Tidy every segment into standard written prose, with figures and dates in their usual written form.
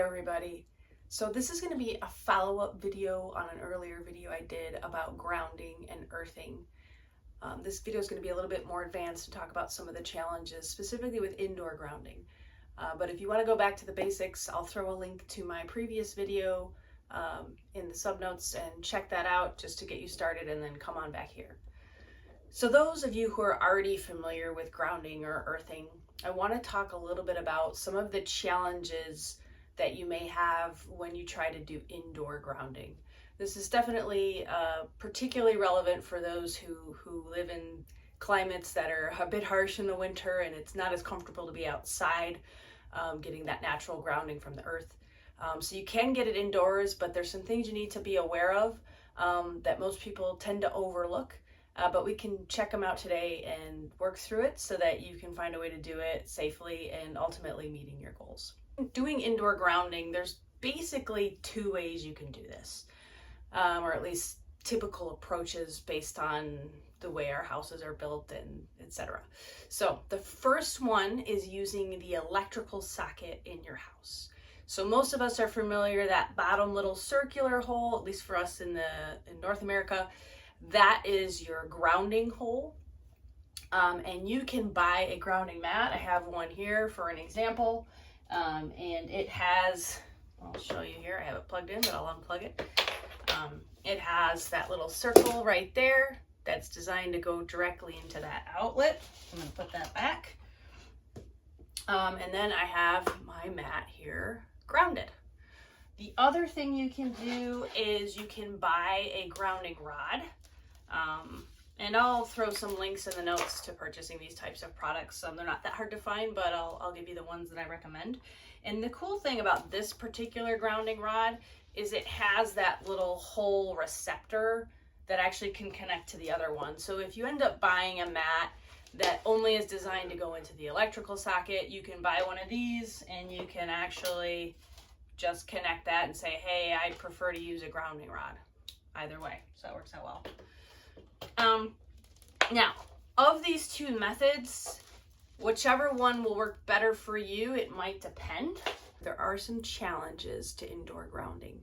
everybody. So this is going to be a follow-up video on an earlier video I did about grounding and earthing. This video is going to be a little bit more advanced to talk about some of the challenges specifically with indoor grounding. But if you want to go back to the basics, I'll throw a link to my previous video in the subnotes and check that out just to get you started, and then come on back here. So those of you who are already familiar with grounding or earthing, I want to talk a little bit about some of the challenges that you may have when you try to do indoor grounding. This is definitely particularly relevant for those who live in climates that are a bit harsh in the winter and it's not as comfortable to be outside getting that natural grounding from the earth. So you can get it indoors, but there's some things you need to be aware of that most people tend to overlook. But we can check them out today and work through it so that you can find a way to do it safely and ultimately meeting your goals. Doing indoor grounding, there's basically two ways you can do this, or at least typical approaches based on the way our houses are built and etc. So the first one is using the electrical socket in your house. So most of us are familiar that bottom little circular hole, at least for us in North America, that is your grounding hole. And you can buy a grounding mat. I have one here for an example. And it has, I'll show you here, I have it plugged in, but I'll unplug it. It has that little circle right there that's designed to go directly into that outlet. I'm going to put that back. And then I have my mat here grounded. The other thing you can do is you can buy a grounding rod. And I'll throw some links in the notes to purchasing these types of products. They're not that hard to find, but I'll give you the ones that I recommend. And the cool thing about this particular grounding rod is it has that little hole receptor that actually can connect to the other one. So if you end up buying a mat that only is designed to go into the electrical socket, you can buy one of these and you can actually just connect that and say, hey, I prefer to use a grounding rod. Either way, so that works out well. Now, of these two methods, whichever one will work better for you, it might depend. There are some challenges to indoor grounding.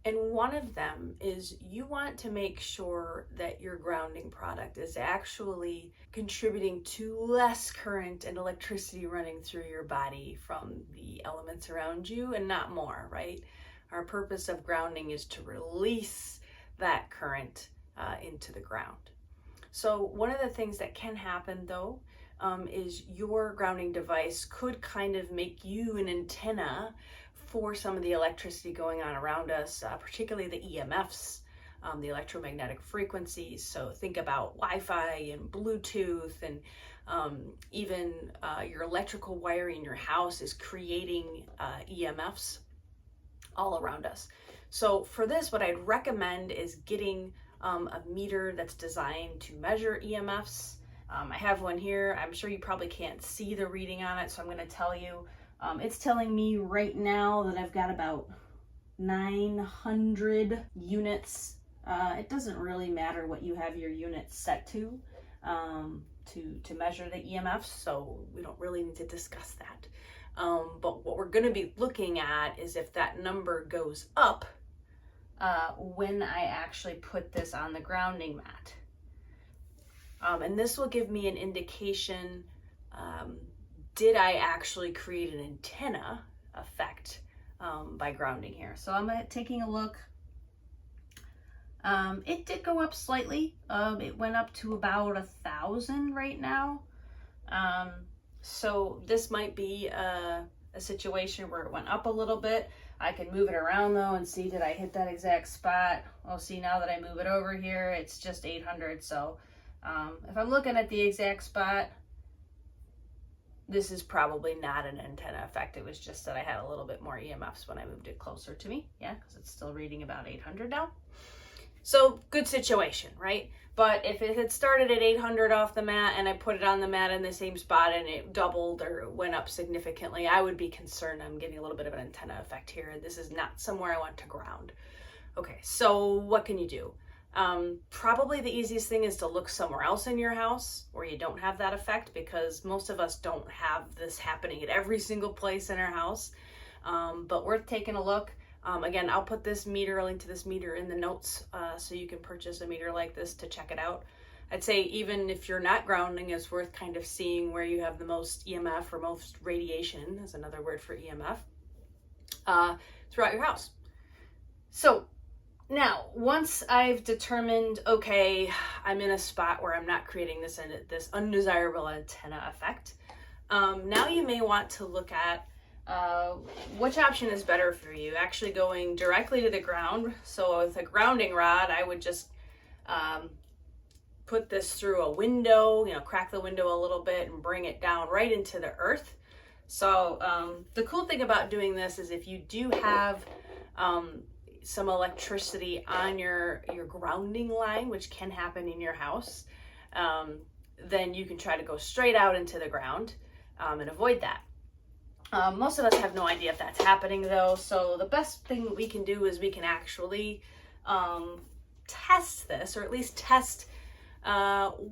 And one of them is you want to make sure that your grounding product is actually contributing to less current and electricity running through your body from the elements around you and not more, right? Our purpose of grounding is to release that current into the ground. So one of the things that can happen though is your grounding device could kind of make you an antenna for some of the electricity going on around us, particularly the EMFs, the electromagnetic frequencies. So think about Wi-Fi and Bluetooth, and even your electrical wiring in your house is creating EMFs all around us. So for this, what I'd recommend is getting a meter that's designed to measure EMFs. I have one here. I'm sure you probably can't see the reading on it, so I'm going to tell you. It's telling me right now that I've got about 900 units. It doesn't really matter what you have your units set to measure the EMFs, so we don't really need to discuss that. But what we're going to be looking at is if that number goes up when I actually put this on the grounding mat. And this will give me an indication, did I actually create an antenna effect by grounding here? So I'm taking a look. It did go up slightly. It went up to about 1,000 right now. So this might be a situation where it went up a little bit. I can move it around though and see, did I hit that exact spot? Well, see, now that I move it over here, it's just 800. So if I'm looking at the exact spot, this is probably not an antenna effect. It was just that I had a little bit more EMFs when I moved it closer to me. Yeah, because it's still reading about 800 now. So good situation, right? But if it had started at 800 off the mat and I put it on the mat in the same spot and it doubled or went up significantly, I would be concerned I'm getting a little bit of an antenna effect here. This is not somewhere I want to ground. Okay, so what can you do? Probably the easiest thing is to look somewhere else in your house where you don't have that effect, because most of us don't have this happening at every single place in our house. but worth taking a look. Again, I'll put this meter, link to this meter in the notes, so you can purchase a meter like this to check it out. I'd say even if you're not grounding, it's worth kind of seeing where you have the most EMF or most radiation, is another word for EMF, throughout your house. So now, once I've determined, okay, I'm in a spot where I'm not creating this undesirable antenna effect, now you may want to look at which option is better for you. Actually going directly to the ground. So with a grounding rod, I would just put this through a window, crack the window a little bit and bring it down right into the earth. So the cool thing about doing this is if you do have some electricity on your grounding line, which can happen in your house, then you can try to go straight out into the ground and avoid that. Most of us have no idea if that's happening though, so the best thing we can do is we can actually test this, or at least test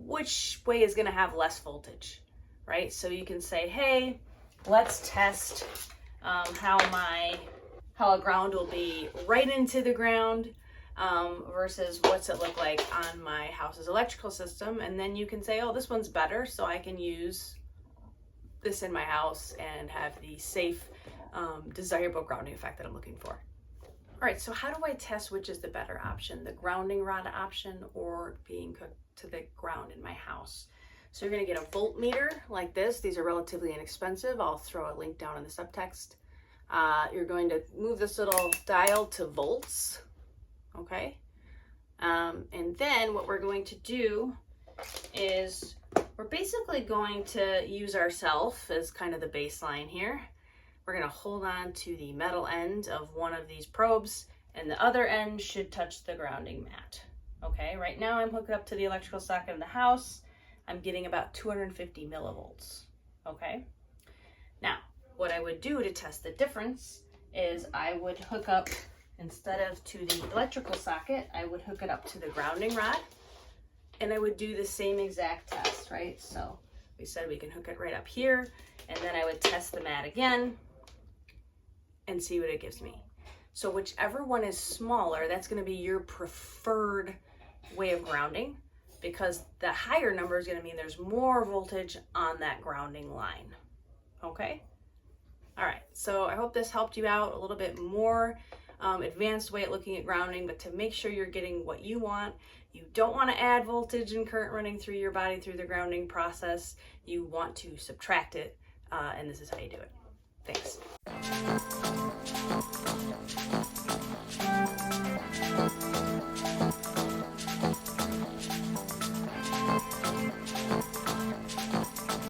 which way is going to have less voltage, right? So you can say, hey, let's test how a ground will be right into the ground versus what's it look like on my house's electrical system. And then you can say, oh, this one's better, so I can use this in my house and have the safe, desirable grounding effect that I'm looking for. All right, so how do I test which is the better option, the grounding rod option or being hooked to the ground in my house? So you're gonna get a voltmeter like this. These are relatively inexpensive. I'll throw a link down in the subtext. You're going to move this little dial to volts, okay? And then what we're going to do is we're basically going to use ourself as kind of the baseline here. We're going to hold on to the metal end of one of these probes, and the other end should touch the grounding mat. Okay, right now I'm hooked up to the electrical socket in the house. I'm getting about 250 millivolts. Okay, now what I would do to test the difference is I would hook up, instead of to the electrical socket, I would hook it up to the grounding rod, and I would do the same exact test, right? So we said we can hook it right up here, and then I would test the mat again and see what it gives me. So whichever one is smaller, that's going to be your preferred way of grounding, because the higher number is going to mean there's more voltage on that grounding line. Okay? All right, so I hope this helped you out a little bit more advanced way at looking at grounding, but to make sure you're getting what you want, you don't want to add voltage and current running through your body through the grounding process. You want to subtract it, and this is how you do it. Thanks.